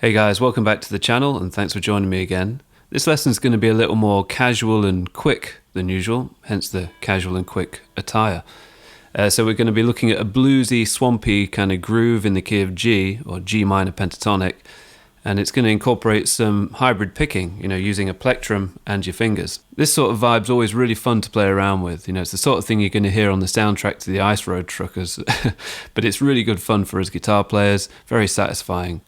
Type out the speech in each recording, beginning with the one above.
Hey guys, welcome back to the channel and thanks for joining me again. This lesson is going to be a little more casual and quick than usual, hence the casual and quick attire. So we're going to be looking at a bluesy, swampy kind of groove in the key of G, or G minor pentatonic, and it's going to incorporate some hybrid picking, using a plectrum and your fingers. This sort of vibe's always really fun to play around with. It's the sort of thing you're going to hear on the soundtrack to the Ice Road Truckers, but it's really good fun for us guitar players, very satisfying.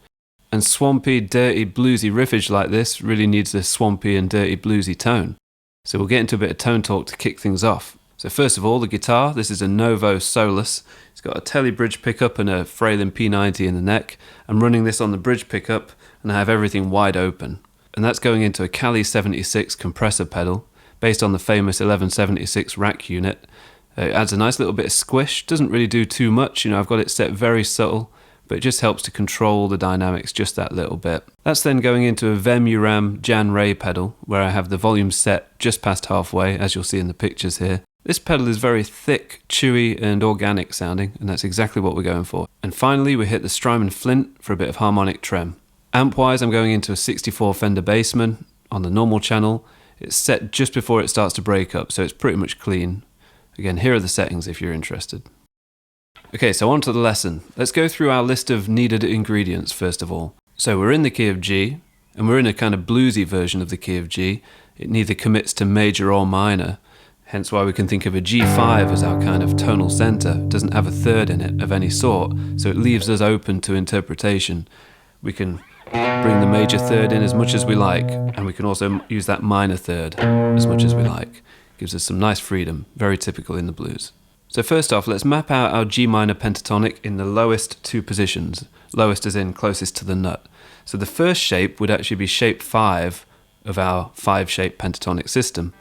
And swampy, dirty, bluesy riffage like this really needs a swampy and dirty bluesy tone. So we'll get into a bit of tone talk to kick things off. So first of all, the guitar. This is a Novo Solus. It's got a Tele bridge pickup and a Fralin P90 in the neck. I'm running this on the bridge pickup and I have everything wide open. And that's going into a Cali 76 compressor pedal based on the famous 1176 rack unit. It adds a nice little bit of squish. Doesn't really do too much. I've got it set very subtle, but it just helps to control the dynamics just that little bit. That's then going into a Vemuram Jan Ray pedal, where I have the volume set just past halfway, as you'll see in the pictures here. This pedal is very thick, chewy and organic sounding, and that's exactly what we're going for. And finally we hit the Strymon Flint for a bit of harmonic trem. Amp-wise, I'm going into a 64 Fender Bassman on the normal channel. It's set just before it starts to break up, so it's pretty much clean. Again, here are the settings if you're interested. Okay, so on to the lesson. Let's go through our list of needed ingredients first of all. So we're in the key of G, and we're in a kind of bluesy version of the key of G. It neither commits to major or minor, hence why we can think of a G5 as our kind of tonal center. It doesn't have a third in it of any sort, so it leaves us open to interpretation. We can bring the major third in as much as we like, and we can also use that minor third as much as we like. Gives us some nice freedom, very typical in the blues. So first off, let's map out our G minor pentatonic in the lowest two positions. Lowest as in closest to the nut. So the first shape would actually be shape 5 of our 5-shape pentatonic system.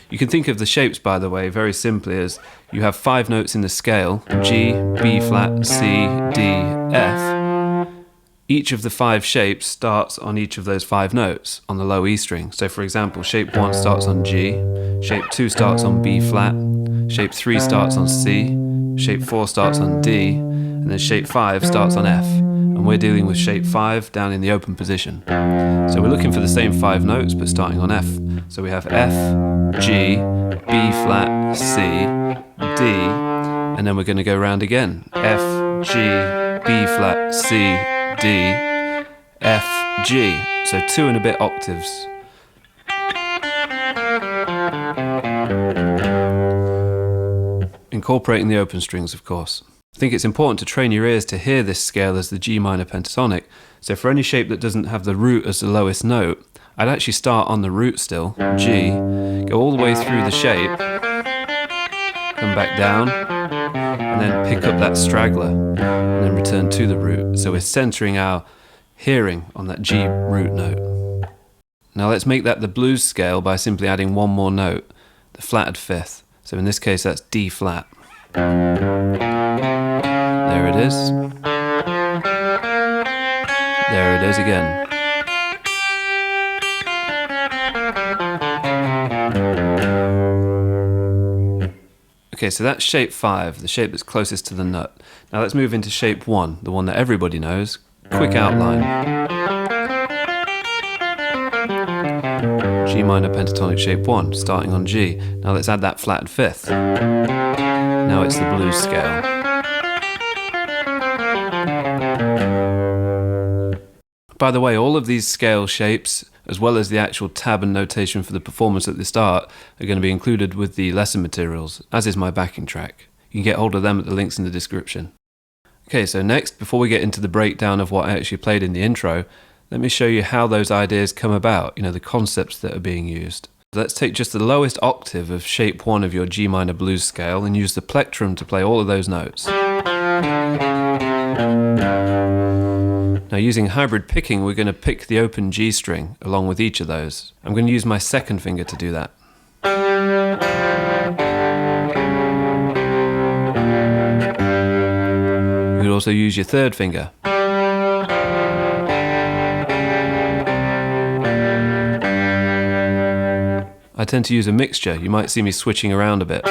You can think of the shapes, by the way, very simply as you have 5 notes in the scale: G, B flat, C, D, F. Each of the 5 shapes starts on each of those 5 notes on the low E string. So for example, shape 1 starts on G, shape 2 starts on B flat, shape 3 starts on C, shape 4 starts on D, and then shape 5 starts on F. And we're dealing with shape 5 down in the open position. So we're looking for the same 5 notes but starting on F. So we have F, G, B flat, C, D, and then we're going to go round again. F, G, B flat, C, D, F, G. So 2 and a bit octaves. Incorporating the open strings, of course. I think it's important to train your ears to hear this scale as the G minor pentatonic. So for any shape that doesn't have the root as the lowest note, I'd actually start on the root still, G, go all the way through the shape, come back down, and then pick up that straggler, and then return to the root. So we're centering our hearing on that G root note. Now let's make that the blues scale by simply adding one more note, the flatted 5th. So in this case that's D flat. There it is. There it is again. Okay, so that's shape 5, the shape that's closest to the nut. Now let's move into shape 1, the one that everybody knows. Quick outline. G minor pentatonic shape 1, starting on G. Now let's add that flatted 5th. Now it's the blues scale. By the way, all of these scale shapes, as well as the actual tab and notation for the performance at the start, are going to be included with the lesson materials, as is my backing track. You can get hold of them at the links in the description. Okay, so next, before we get into the breakdown of what I actually played in the intro, let me show you how those ideas come about, the concepts that are being used. Let's take just the lowest octave of shape 1 of your G minor blues scale and use the plectrum to play all of those notes. Now using hybrid picking, we're going to pick the open G string along with each of those. I'm going to use my second finger to do that. You could also use your third finger. I tend to use a mixture. You might see me switching around a bit.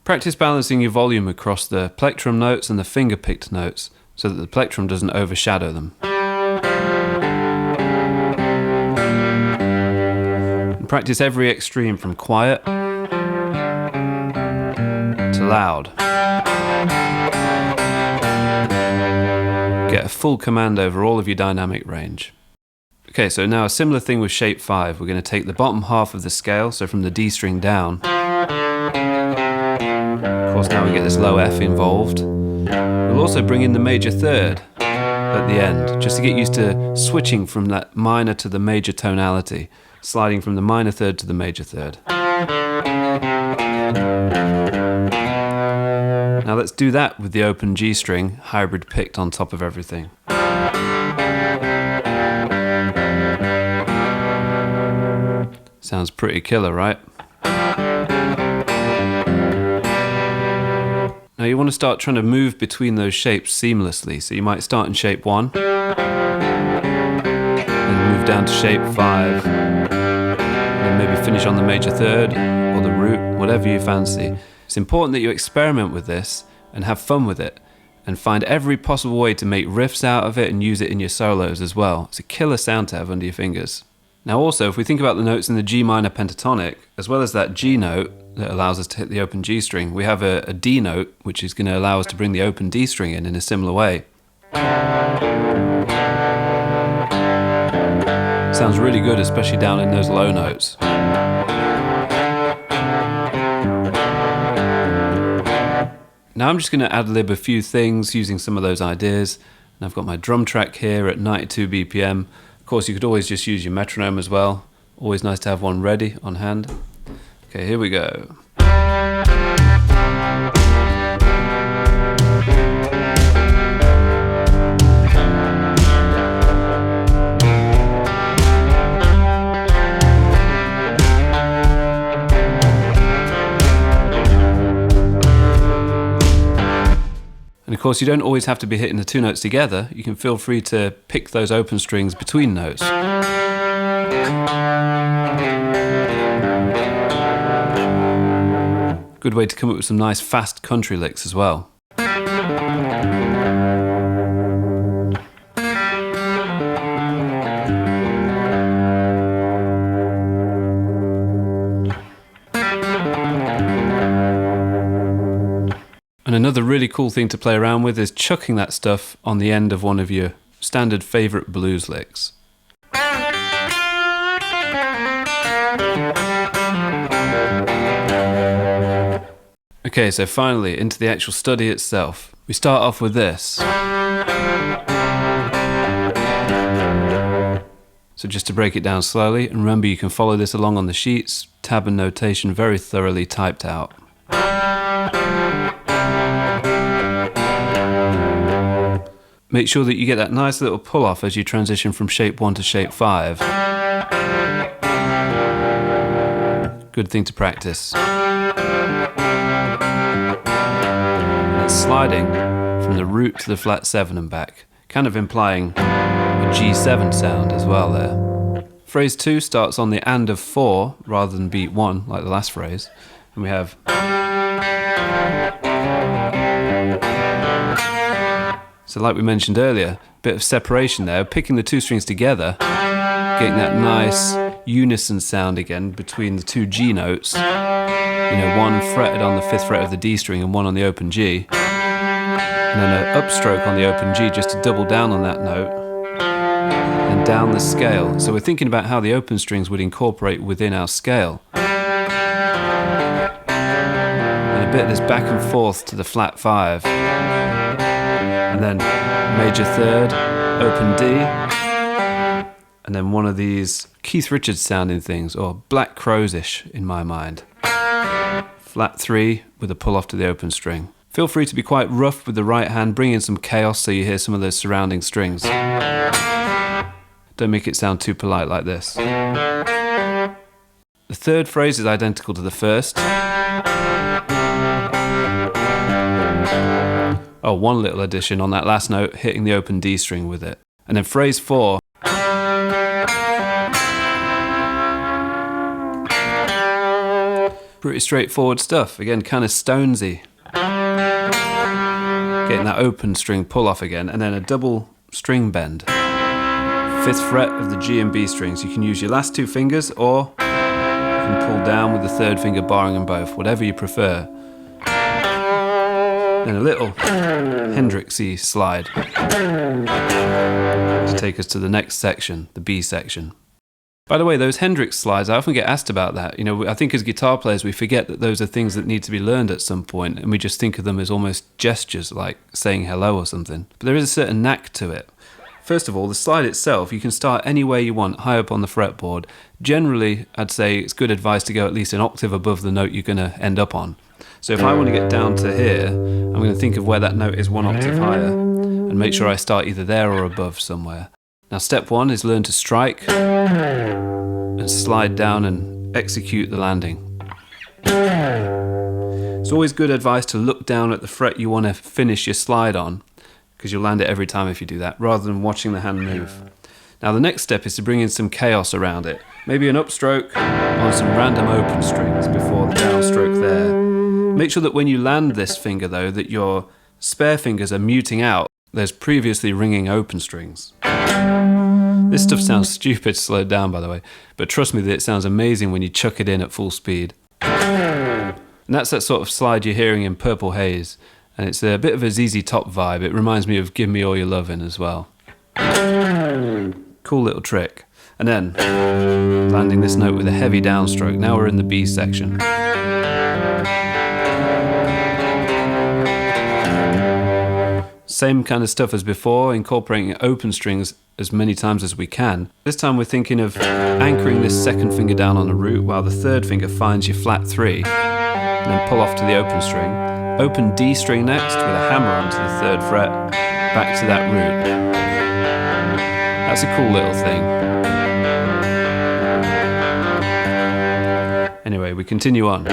Practice balancing your volume across the plectrum notes and the finger-picked notes so that the plectrum doesn't overshadow them. And practice every extreme from quiet to loud. Get a full command over all of your dynamic range. Okay, so now a similar thing with shape 5. We're going to take the bottom half of the scale, so from the D string down. Of course, now we get this low F involved. We'll also bring in the major third at the end, just to get used to switching from that minor to the major tonality, sliding from the minor third to the major third. Now let's do that with the open G string, hybrid picked on top of everything. Sounds pretty killer, right? Now you want to start trying to move between those shapes seamlessly. So you might start in shape 1, then move down to shape 5, and maybe finish on the major third or the root, whatever you fancy. It's important that you experiment with this and have fun with it and find every possible way to make riffs out of it and use it in your solos as well. It's a killer sound to have under your fingers. Now also, if we think about the notes in the G minor pentatonic, as well as that G note that allows us to hit the open G string, we have a D note, which is going to allow us to bring the open D string in a similar way. Sounds really good, especially down in those low notes. Now I'm just going to ad-lib a few things using some of those ideas. And I've got my drum track here at 92 BPM. Of course, you could always just use your metronome as well. Always nice to have one ready on hand. Okay, here we go. And of course, you don't always have to be hitting the two notes together. You can feel free to pick those open strings between notes. Good way to come up with some nice fast country licks as well. And another really cool thing to play around with is chucking that stuff on the end of one of your standard favourite blues licks. Okay, so finally into the actual study itself. We start off with this. So just to break it down slowly, and remember you can follow this along on the sheets, tab and notation very thoroughly typed out. Make sure that you get that nice little pull off as you transition from shape 1 to shape 5. Good thing to practice. And then sliding from the root to the flat 7 and back, kind of implying a G7 sound as well there. Phrase 2 starts on the and of 4 rather than beat 1 like the last phrase, and we have so like we mentioned earlier, a bit of separation there, picking the two strings together, getting that nice unison sound again between the two G notes. You know, one fretted on the 5th fret of the D string and one on the open G. And then an upstroke on the open G just to double down on that note. And down the scale. So we're thinking about how the open strings would incorporate within our scale. And a bit of this back and forth to the flat 5. And then major third, open D, and then one of these Keith Richards sounding things, or Black Crows-ish in my mind. Flat 3 with a pull off to the open string. Feel free to be quite rough with the right hand, bring in some chaos so you hear some of those surrounding strings. Don't make it sound too polite like this. The third phrase is identical to the first. Oh, one little addition on that last note, hitting the open D string with it. And then phrase 4. Pretty straightforward stuff. Again, kind of Stonesy. Getting that open string pull off again, and then a double string bend. 5th fret of the G and B strings. You can use your last 2 fingers, or you can pull down with the 3rd finger, barring them both, whatever you prefer. Then a little Hendrix Slide to take us to the next section, the B section. By the way, those Hendrix slides, I often get asked about that. You know, I think as guitar players we forget that those are things that need to be learned at some point, and we just think of them as almost gestures, like saying hello or something. But there is a certain knack to it. First of all, the slide itself, you can start anywhere you want, high up on the fretboard. Generally, I'd say it's good advice to go at least an octave above the note you're going to end up on. So if I want to get down to here, I'm going to think of where that note is 1 octave higher, and make sure I start either there or above somewhere. Now step 1 is learn to strike and slide down and execute the landing. It's always good advice to look down at the fret you want to finish your slide on, because you'll land it every time if you do that, rather than watching the hand move. Now the next step is to bring in some chaos around it. Maybe an upstroke on some random open strings before the downstroke there. Make sure that when you land this finger though, that your spare fingers are muting out those previously ringing open strings. This stuff sounds stupid slowed down, by the way, but trust me that it sounds amazing when you chuck it in at full speed. And that's that sort of slide you're hearing in Purple Haze, and it's a bit of a ZZ Top vibe. It reminds me of Give Me All Your Lovin' as well. Cool little trick. And then landing this note with a heavy downstroke. Now we're in the B section. Same kind of stuff as before, incorporating open strings as many times as we can. This time we're thinking of anchoring this 2nd finger down on the root while the 3rd finger finds your flat 3, and then pull off to the open string. Open D string next with a hammer onto the 3rd fret, back to that root. That's a cool little thing. Anyway, we continue on.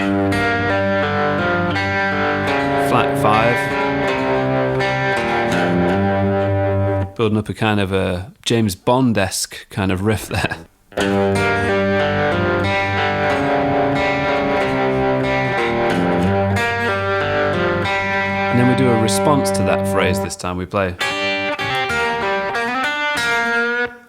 Flat 5. Building up a kind of a James Bond-esque kind of riff there. And then we do a response to that phrase this time. We play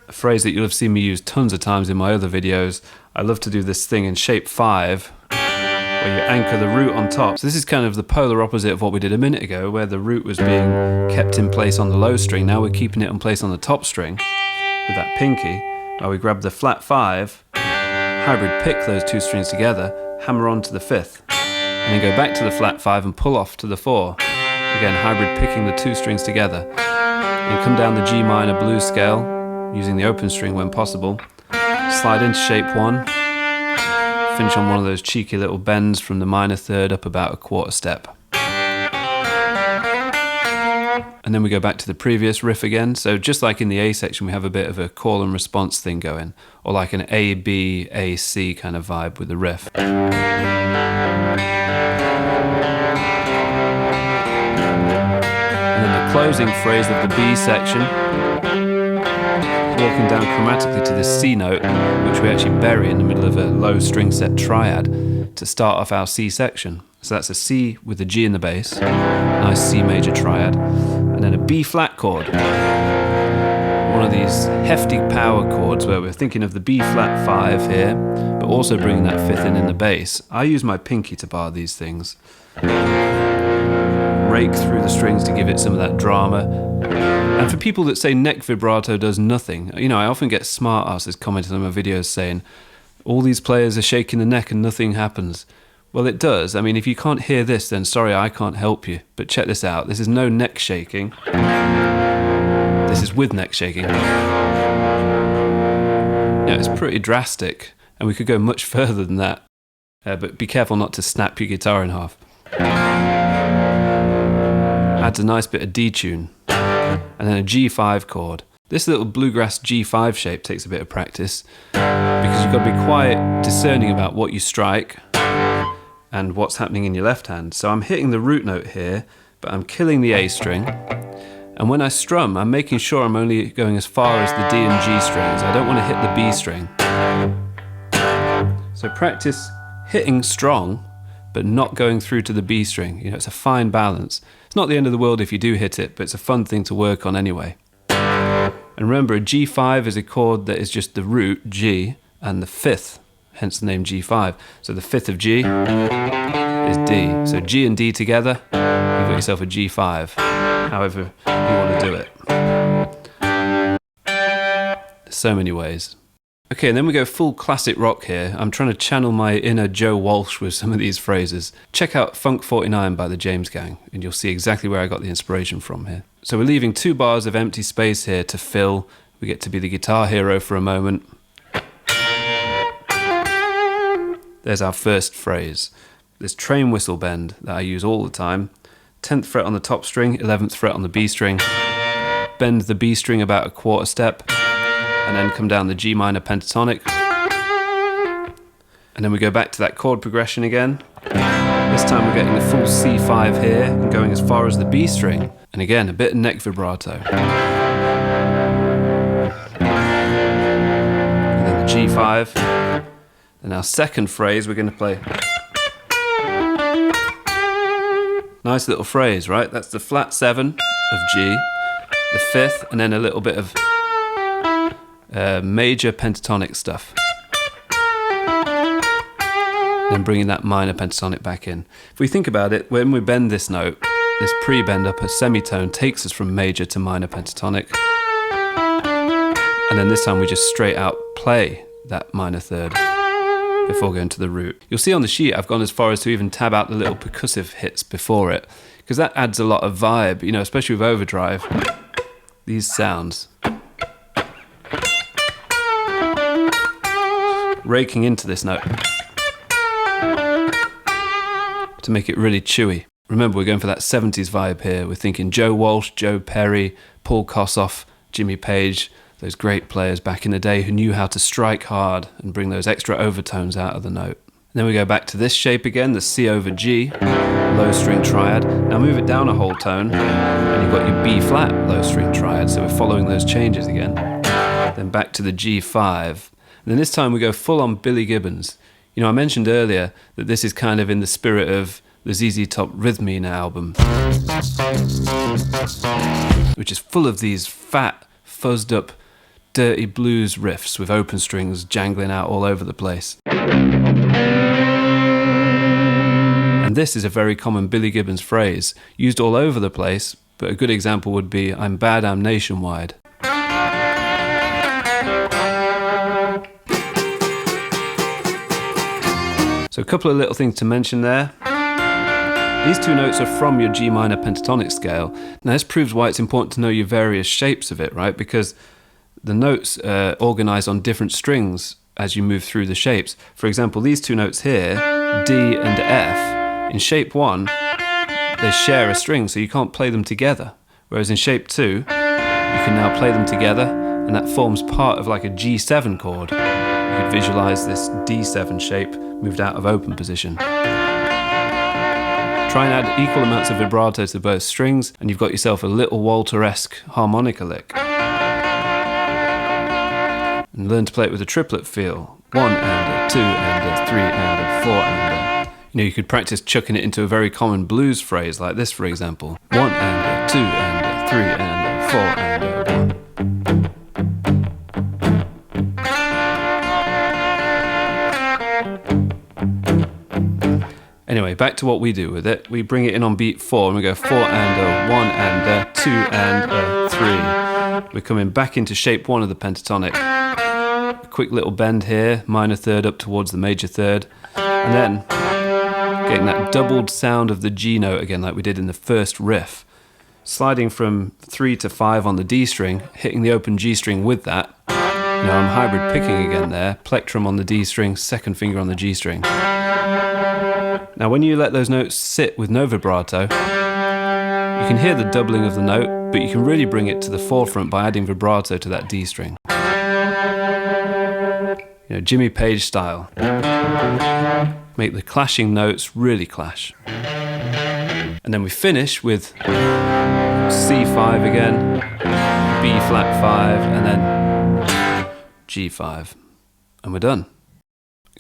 a phrase that you'll have seen me use tons of times in my other videos. I love to do this thing in shape 5, where you anchor the root on top. So this is kind of the polar opposite of what we did a minute ago, where the root was being kept in place on the low string. Now we're keeping it in place on the top string with that pinky, while we grab the flat 5, hybrid pick those 2 strings together, hammer on to the 5th, and then go back to the flat 5 and pull off to the 4. Again, hybrid picking the 2 strings together. And come down the G minor blues scale, using the open string when possible, slide into shape 1, finish on one of those cheeky little bends from the minor 3rd up about a 1/4 step. And then we go back to the previous riff again. So just like in the A section, we have a bit of a call and response thing going, or like an A, B, A, C kind of vibe with the riff. And then the closing phrase of the B section, walking down chromatically to the C note, which we actually bury in the middle of a low string set triad to start off our C section. So that's a C with a G in the bass, nice C major triad, and then a B flat chord. One of these hefty power chords where we're thinking of the B flat 5 here, but also bringing that 5th in the bass. I use my pinky to bar these things. Rake through the strings to give it some of that drama. And for people that say neck vibrato does nothing, you know, I often get smart asses commenting on my videos saying, all these players are shaking the neck and nothing happens. Well, it does. I mean, if you can't hear this, then sorry, I can't help you. But check this out. This is no neck shaking. This is with neck shaking. Yeah, it's pretty drastic, and we could go much further than that. But be careful not to snap your guitar in half. Adds a nice bit of D-tune. And then a G5 chord. This little Bluegrass G5 shape takes a bit of practice, because you've got to be quite discerning about what you strike and what's happening in your left hand. So I'm hitting the root note here, but I'm killing the A string. And when I strum, I'm making sure I'm only going as far as the D and G strings. I don't want to hit the B string. So practice hitting strong, but not going through to the B string. You know, it's a fine balance. It's not the end of the world if you do hit it, but it's a fun thing to work on anyway. And remember, a G5 is a chord that is just the root, G, and the fifth, hence the name G5. So the fifth of G is D. So G and D together, you've got yourself a G5, however you want to do it. There's so many ways. Okay, and then we go full classic rock here. I'm trying to channel my inner Joe Walsh with some of these phrases. Check out Funk 49 by the James Gang, and you'll see exactly where I got the inspiration from here. So we're leaving 2 bars of empty space here to fill. We get to be the guitar hero for a moment. There's our first phrase. This train whistle bend that I use all the time. 10th fret on the top string, 11th fret on the B string. Bend the B string about a quarter step, and then come down the G minor pentatonic. And then we go back to that chord progression again. This time we're getting the full C5 here and going as far as the B string. And again, a bit of neck vibrato. And then the G5. And our second phrase, we're going to play. Nice little phrase, right? That's the flat 7 of G, the 5th, and then a little bit of major pentatonic stuff. Then bringing that minor pentatonic back in. If we think about it, when we bend this note, this pre-bend up a semitone takes us from major to minor pentatonic. And then this time we just straight out play that minor third before going to the root. You'll see on the sheet I've gone as far as to even tab out the little percussive hits before it, because that adds a lot of vibe, you know, especially with overdrive. These sounds. Raking into this note to make it really chewy. Remember, we're going for that 70s vibe here. We're thinking Joe Walsh, Joe Perry, Paul Kossoff, Jimmy Page, those great players back in the day who knew how to strike hard and bring those extra overtones out of the note. And then we go back to this shape again, the C over G, low string triad. Now move it down a whole tone, and you've got your B flat low string triad, so we're following those changes again. Then back to the G5. And then this time we go full on Billy Gibbons. You know, I mentioned earlier that this is kind of in the spirit of the ZZ Top Rhythmina album, which is full of these fat, fuzzed up, dirty blues riffs with open strings jangling out all over the place. And this is a very common Billy Gibbons phrase, used all over the place, but a good example would be, I'm bad, I'm nationwide. So a couple of little things to mention there. These 2 notes are from your G minor pentatonic scale. Now this proves why it's important to know your various shapes of it, right? Because the notes are organised on different strings as you move through the shapes. For example, these 2 notes here, D and F, in shape 1, they share a string, so you can't play them together. Whereas in shape 2, you can now play them together, and that forms part of like a G7 chord. You could visualise this D7 shape moved out of open position. Try and add equal amounts of vibrato to both strings, and you've got yourself a little Walter-esque harmonica lick. And learn to play it with a triplet feel. 1 and a 2 and a 3 and a 4 and a... You know, you could practice chucking it into a very common blues phrase like this, for example. 1 and a 2 and a 3 and a 4 and a 1. Anyway, back to what we do with it. We bring it in on beat 4 and we go 4 and a 1 and a 2 and a 3. We're coming back into shape 1 of the pentatonic. A quick little bend here, minor third up towards the major third. And then getting that doubled sound of the G note again like we did in the first riff. Sliding from 3 to 5 on the D string, hitting the open G string with that. You know, I'm hybrid picking again there. Plectrum on the D string, second finger on the G string. Now when you let those notes sit with no vibrato, you can hear the doubling of the note, but you can really bring it to the forefront by adding vibrato to that D string. You know, Jimmy Page style. Make the clashing notes really clash. And then we finish with C5 again, B flat 5, and then G5. And we're done.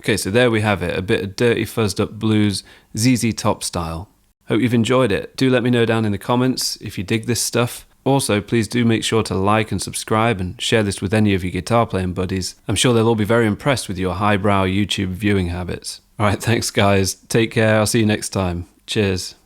Okay, so there we have it, a bit of dirty fuzzed up blues, ZZ Top style. Hope you've enjoyed it. Do let me know down in the comments if you dig this stuff. Also, please do make sure to like and subscribe and share this with any of your guitar playing buddies. I'm sure they'll all be very impressed with your highbrow YouTube viewing habits. Alright, thanks guys. Take care. I'll see you next time. Cheers.